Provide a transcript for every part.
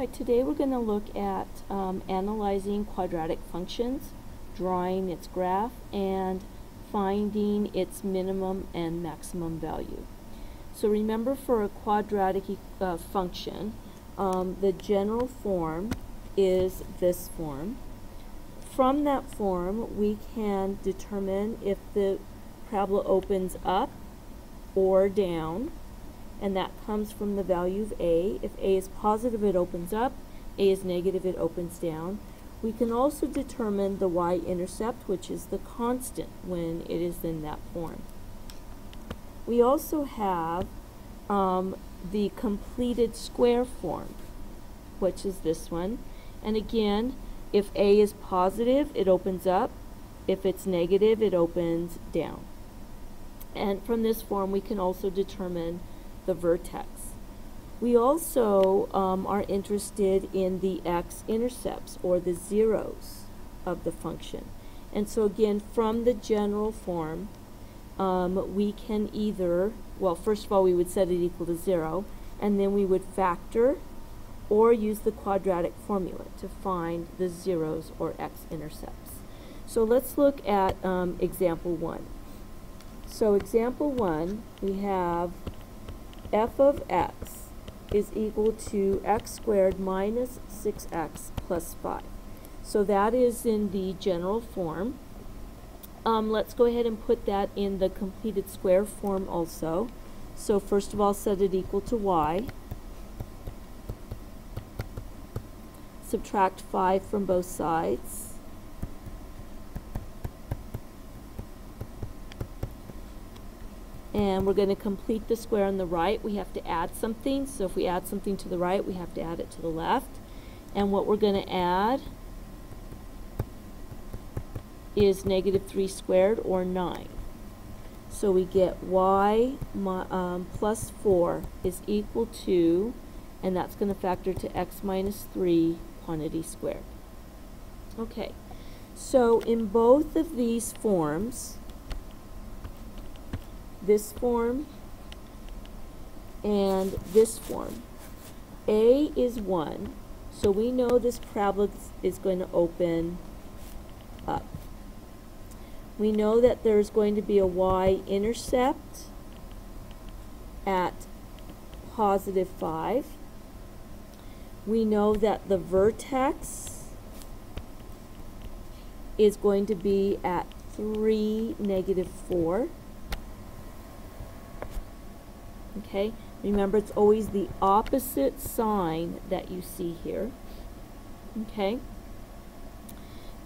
Right, today we're going to look at analyzing quadratic functions, drawing its graph, and finding its minimum and maximum value. So remember, for a quadratic function, the general form is this form. From that form, we can determine if the parabola opens up or down, and that comes from the value of a. If a is positive, it opens up. A is negative, it opens down. We can also determine the y-intercept, which is the constant when it is in that form. We also have the completed square form, which is this one. And again, if a is positive, it opens up. If it's negative, it opens down. And from this form, we can also determine the vertex. We also are interested in the x-intercepts, or the zeros of the function. And so again, from the general form, we can either, well, first of all, we would set it equal to 0, and then we would factor or use the quadratic formula to find the zeros or x-intercepts. So let's look at example 1. So example 1, we have f of x is equal to x squared minus 6x plus 5. So that is in the general form. Let's go ahead and put that in the completed square form also. So first of all, set it equal to y. Subtract 5 from both sides. And we're going to complete the square on the right. We have to add something. So if we add something to the right, we have to add it to the left. And what we're going to add is negative 3 squared, or 9. So we get y plus 4 is equal to, and that's going to factor to x minus 3 quantity squared. Okay, so in both of these forms, this form and this form, a is 1, so we know this parabola is going to open up. We know that there's going to be a y-intercept at positive 5. We know that the vertex is going to be at 3, negative 4. Okay, remember, it's always the opposite sign that you see here. Okay,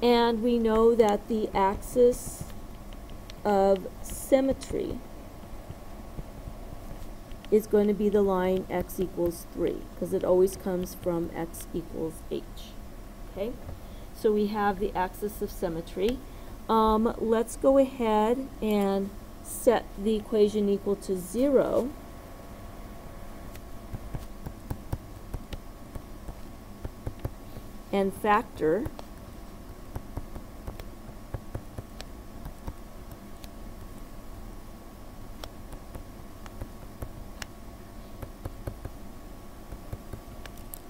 and we know that the axis of symmetry is going to be the line x equals 3, because it always comes from x equals h. Okay, so we have the axis of symmetry. Let's go ahead and set the equation equal to 0. And factor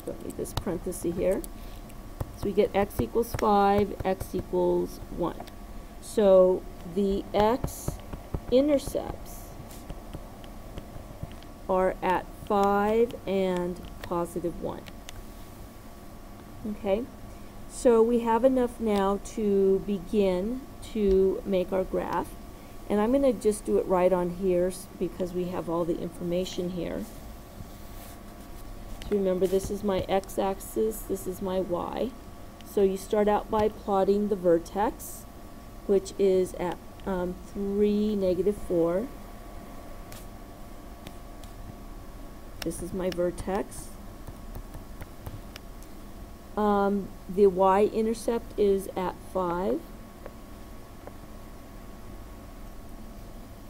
don't need this parenthesis here. So we get x equals 5, x equals 1. So the x-intercepts are at 5 and positive 1. Okay, so we have enough now to begin to make our graph, and I'm going to just do it right on here because we have all the information here. So remember, this is my x-axis, this is my y. So you start out by plotting the vertex, which is at 3, negative 4. This is my vertex. The y-intercept is at 5.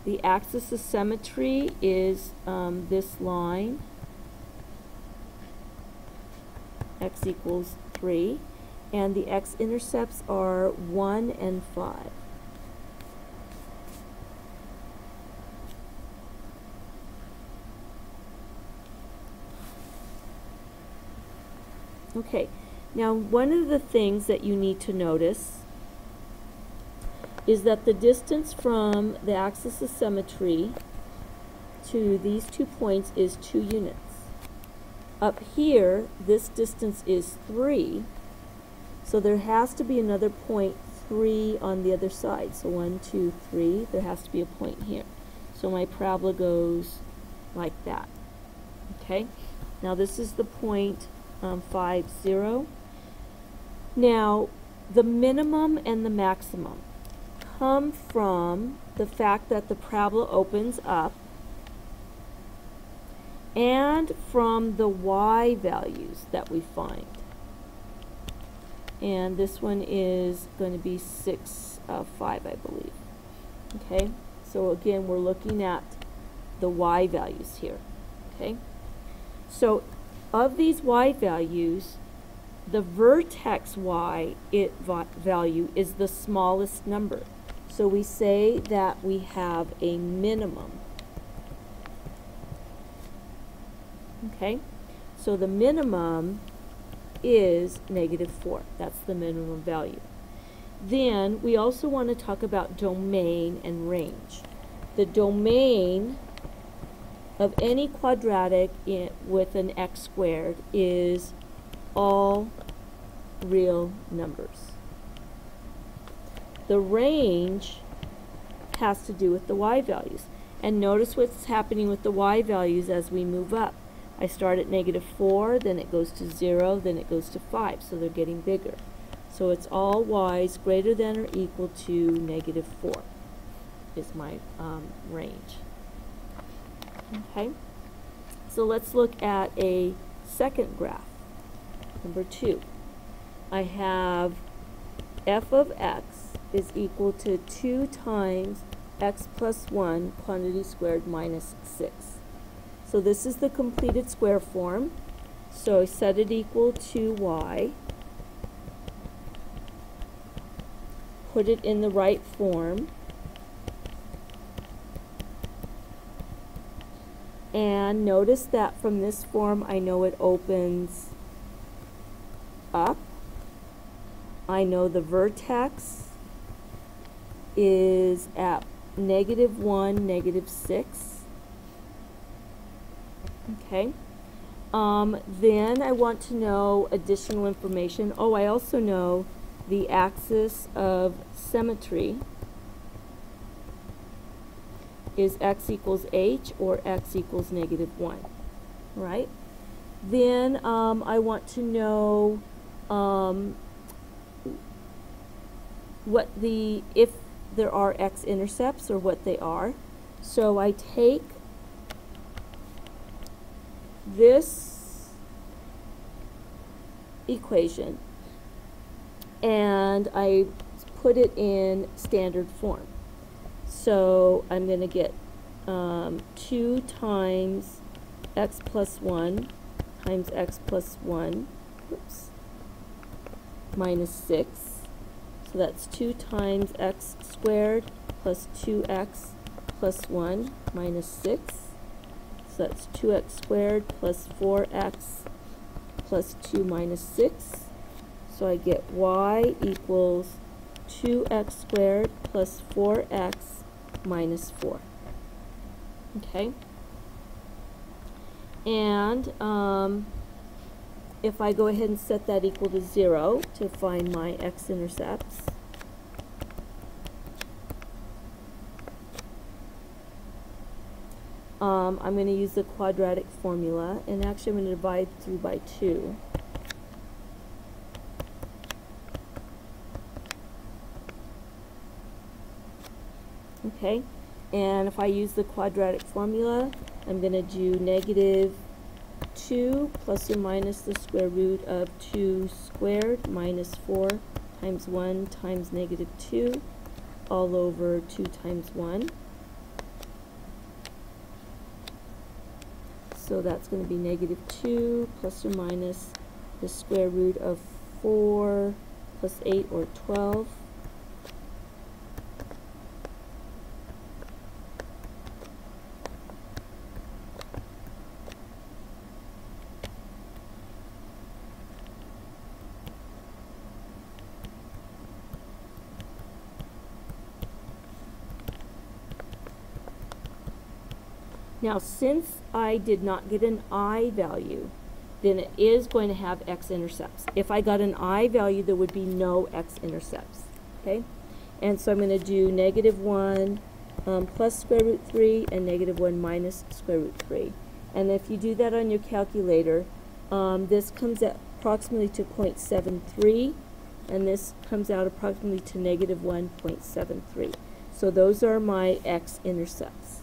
The axis of symmetry is this line, x equals 3, and the x-intercepts are 1 and 5. Okay, now one of the things that you need to notice is that the distance from the axis of symmetry to these 2 points is 2 units. Up here, this distance is 3, so there has to be another point 3 on the other side. So 1, 2, 3, there has to be a point here. So my parabola goes like that. Okay, now this is the point 5, 0. Now, the minimum and the maximum come from the fact that the parabola opens up and from the y values that we find. And this one is going to be 6, 5, I believe. Okay, so again, we're looking at the y values here. Okay, so of these y values, the vertex y value is the smallest number. So we say that we have a minimum. Okay, so the minimum is -4. That's the minimum value. Then we also want to talk about domain and range. The domain of any quadratic with an x squared is all real numbers. The range has to do with the y values. And notice what's happening with the y values as we move up. I start at -4, then it goes to 0, then it goes to 5, so they're getting bigger. So it's all y's greater than or equal to -4 is my range. Okay, so let's look at a second graph. Number 2. I have f of x is equal to 2 times x plus 1 quantity squared minus 6. So this is the completed square form. So I set it equal to y, put it in the right form, and notice that from this form I know it opens up. I know the vertex is at -1, -6. Okay. Then I want to know additional information. Oh, I also know the axis of symmetry is x equals h or x equals -1, right? Then I want to know if there are x-intercepts or what they are. So I take this equation and I put it in standard form. So I'm going to get 2 times x plus 1 times x plus 1 minus 6. So that's 2 times x squared plus 2x plus 1 minus 6. So that's 2x squared plus 4x plus 2 minus 6. So I get y equals 2x squared plus 4x minus 4. Okay? And if I go ahead and set that equal to 0 to find my x-intercepts, I'm going to use the quadratic formula, and actually I'm going to divide through by 2. Okay, and if I use the quadratic formula, I'm going to do -2 plus or minus the square root of 2 squared minus 4 times 1 times -2 all over 2 times 1. So that's going to be -2 plus or minus the square root of 4 plus 8 or 12. Now, since I did not get an I value, then it is going to have x-intercepts. If I got an I value, there would be no x-intercepts, okay? And so I'm going to do -1 plus square root 3 and -1 minus square root 3. And if you do that on your calculator, this comes at approximately to 0.73, and this comes out approximately to -1.73. So those are my x-intercepts,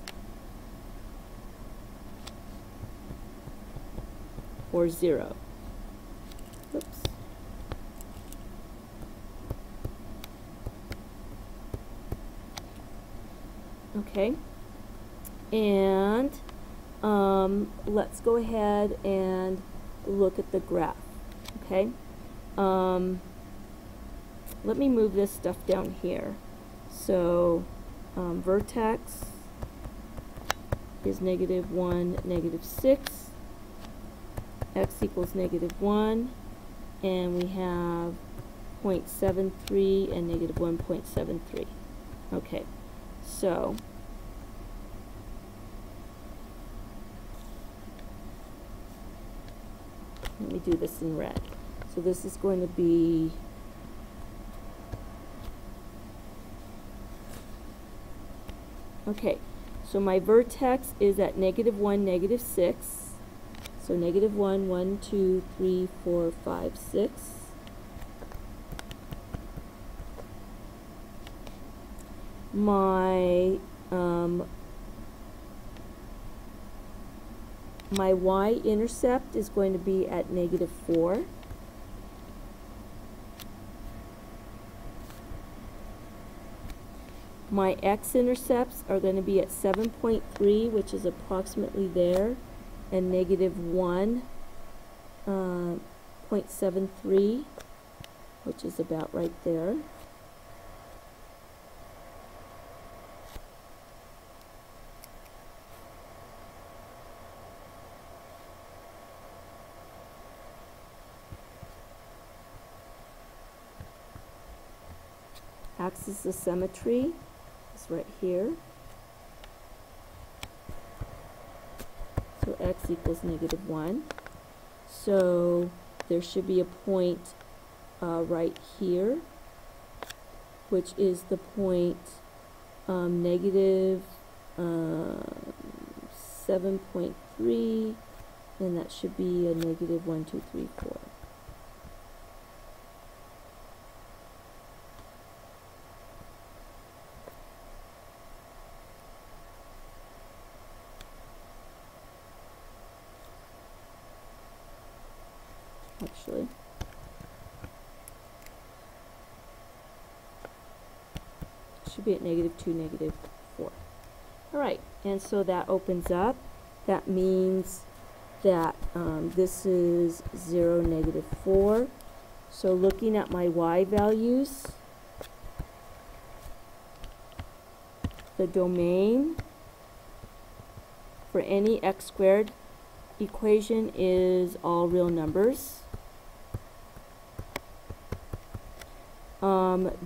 or 0. Oops. Okay, and let's go ahead and look at the graph. Okay, let me move this stuff down here. So vertex is -1, -6, x equals -1, and we have 0.73 and -1.73. Okay, so let me do this in red. So this is going to be okay. So my vertex is at -1, -6. So -1, 1, 2, 3, 4, 5, 6. My my y-intercept is going to be at -4. My x-intercepts are going to be at 7.3, which is approximately there, and -1.73, which is about right there. Axis of symmetry is right here. So x equals -1. So there should be a point right here, which is the point -7.3, and that should be a -1, 2, 3, 4. Actually, should be at -2, -4. All right, and so that opens up. That means that this is 0, -4. So looking at my y values, the domain for any x squared equation is all real numbers.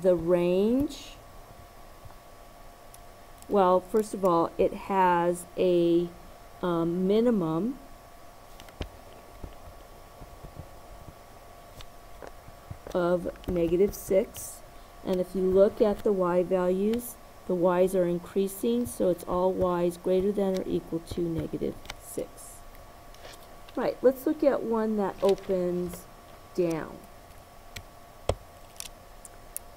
The range, well, first of all, it has a minimum of -6, and if you look at the y values, the y's are increasing, so it's all y's greater than or equal to -6. Right, let's look at one that opens down.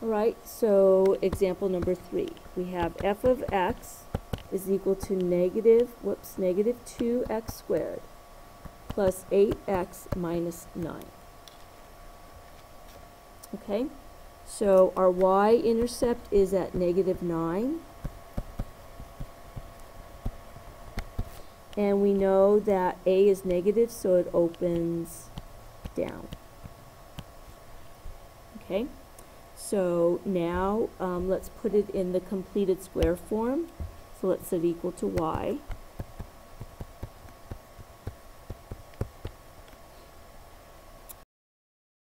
Alright, so example number 3. We have f of x is equal to -2x squared plus 8x minus 9. Okay, so our y-intercept is at -9. And we know that a is negative, so it opens down. Okay. So now let's put it in the completed square form. So let's set equal to y.